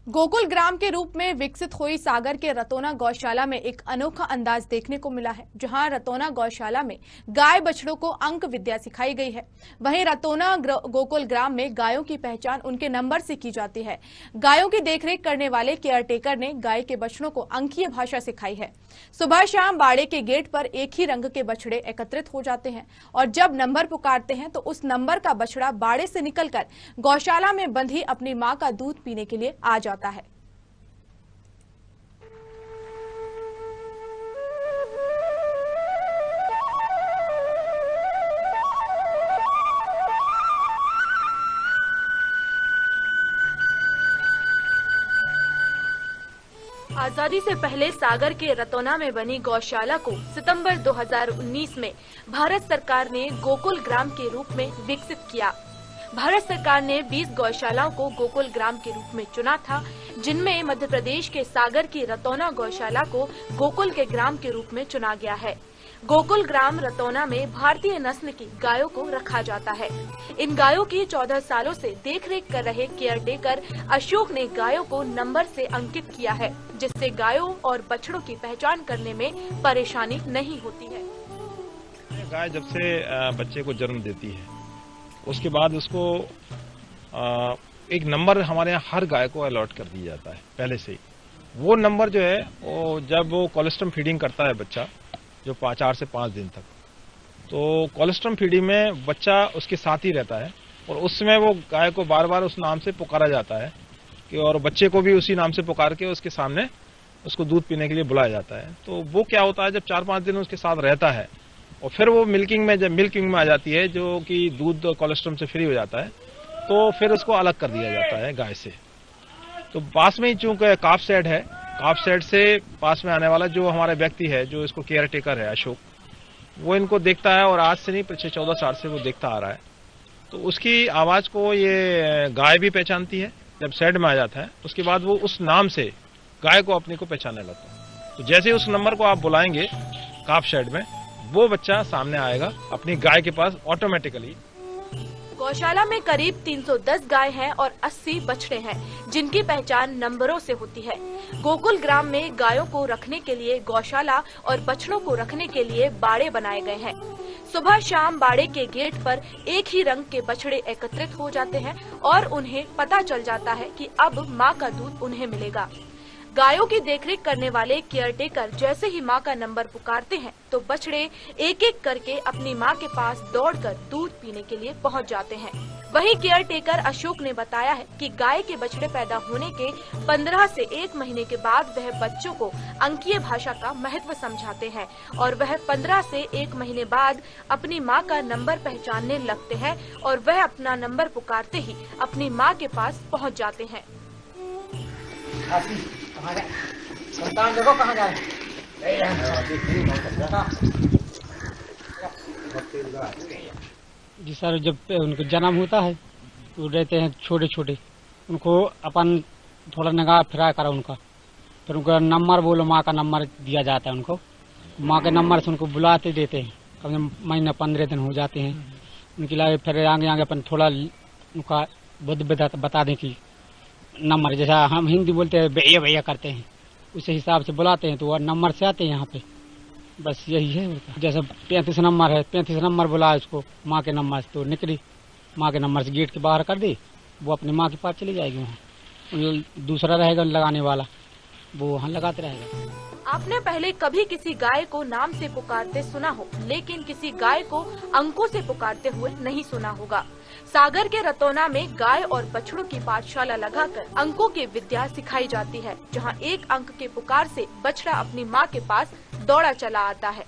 गोकुल ग्राम के रूप में विकसित हुई सागर के रतौना गौशाला में एक अनोखा अंदाज देखने को मिला है, जहां रतौना गौशाला में गाय बछड़ों को अंक विद्या सिखाई गई है। वहीं रतौना गोकुल ग्राम में गायों की पहचान उनके नंबर से की जाती है। गायों की देखरेख करने वाले केयरटेकर ने गाय के बछड़ों को अंकीय भाषा सिखाई है। सुबह शाम बाड़े के गेट पर एक ही रंग के बछड़े एकत्रित हो जाते हैं और जब नंबर पुकारते हैं तो उस नंबर का बछड़ा बाड़े से निकलकर गौशाला में बंधी अपनी मां का दूध पीने के लिए आ जाता है। आजादी से पहले सागर के रतौना में बनी गौशाला को सितंबर 2019 में भारत सरकार ने गोकुल ग्राम के रूप में विकसित किया। भारत सरकार ने 20 गौशालाओं को गोकुल ग्राम के रूप में चुना था, जिनमें मध्य प्रदेश के सागर की रतौना गौशाला को गोकुल के ग्राम के रूप में चुना गया है। गोकुल ग्राम रतौना में भारतीय नस्ल की गायों को रखा जाता है। इन गायों की 14 सालों से देखरेख कर रहे केयरटेकर अशोक ने गायों को नंबर से अंकित किया है, जिससे गायों और बछड़ों की पहचान करने में परेशानी नहीं होती है। गाय जब से बच्चे को जन्म देती है, उसके बाद उसको एक नंबर हमारे यहाँ हर गाय को अलॉट कर दिया जाता है पहले से ही। वो नंबर जो है वो जब वो कोलेस्ट्रम फीडिंग करता है बच्चा, जो 4 से 5 दिन तक, तो कोलेस्ट्रम फीडिंग में बच्चा उसके साथ ही रहता है और उसमें वो गाय को बार बार उस नाम से पुकारा जाता है कि, और बच्चे को भी उसी नाम से पुकार के उसके सामने उसको दूध पीने के लिए बुलाया जाता है। तो वो क्या होता है, जब 4-5 दिन उसके साथ रहता है और फिर वो मिल्किंग में, जब मिल्किंग में आ जाती है, जो कि दूध कोलेस्ट्रम से फ्री हो जाता है, तो फिर उसको अलग कर दिया जाता है गाय से। तो पास में ही चूंकि काफ शेड है, काफ शेड से पास में आने वाला जो हमारा व्यक्ति है, जो इसको केयर टेकर है अशोक, वो इनको देखता है और आज से नहीं, पिछले 14 साल से वो देखता आ रहा है। तो उसकी आवाज को ये गाय भी पहचानती है। जब शेड में आ जाता है उसके बाद वो उस नाम से गाय को अपने को पहचानने लगता है। तो जैसे उस नंबर को आप बुलाएंगे काफ शेड में, वो बच्चा सामने आएगा अपनी गाय के पास ऑटोमेटिकली। गौशाला में करीब 310 गाय हैं और 80 बछड़े हैं, जिनकी पहचान नंबरों से होती है। गोकुल ग्राम में गायों को रखने के लिए गौशाला और बछड़ों को रखने के लिए बाड़े बनाए गए हैं। सुबह शाम बाड़े के गेट पर एक ही रंग के बछड़े एकत्रित हो जाते हैं और उन्हें पता चल जाता है कि अब मां का दूध उन्हें मिलेगा। गायों की देखरेख करने वाले केयरटेकर जैसे ही मां का नंबर पुकारते हैं तो बछड़े एक एक करके अपनी मां के पास दौड़कर दूध पीने के लिए पहुंच जाते हैं। वहीं केयरटेकर अशोक ने बताया है कि गाय के बछड़े पैदा होने के 15 से 1 महीने के बाद वह बच्चों को अंकीय भाषा का महत्व समझाते हैं और वह 15 से 1 महीने बाद अपनी मां का नंबर पहचानने लगते हैं और वह अपना नंबर पुकारते ही अपनी मां के पास पहुंच जाते हैं। संतान देखो कहाँ जा रहे। जी सर, जब उनको जन्म होता है तो रहते हैं छोटे छोटे, उनको अपन थोड़ा निगाह फिरा करा उनका, फिर उनका नंबर बोलो, माँ का नंबर दिया जाता है उनको। माँ के नंबर से उनको बुलाते देते हैं, कम से कम महीना 15 दिन हो जाते हैं उनके लिए। फिर आगे आगे अपन थोड़ा उनका बुद्ध बता दें कि नंबर, जैसा हम हिंदी बोलते हैं भैया भैया करते हैं, उसी हिसाब से बुलाते हैं तो वह नंबर से आते हैं यहाँ पे। बस यही है। जैसे 35 नंबर है, 35 नंबर बुलाया उसको माँ के नंबर से, तो निकली माँ के नंबर से गेट के बाहर कर दी, वो अपनी माँ के पास चली जाएगी। वहाँ दूसरा रहेगा लगाने वाला, वो वहाँ लगाते रहेगा। आपने पहले कभी किसी गाय को नाम से पुकारते सुना हो, लेकिन किसी गाय को अंकों से पुकारते हुए नहीं सुना होगा। सागर के रतौना में गाय और बछड़ों की पाठशाला लगाकर अंकों की विद्या सिखाई जाती है, जहां एक अंक के पुकार से बछड़ा अपनी मां के पास दौड़ा चला आता है।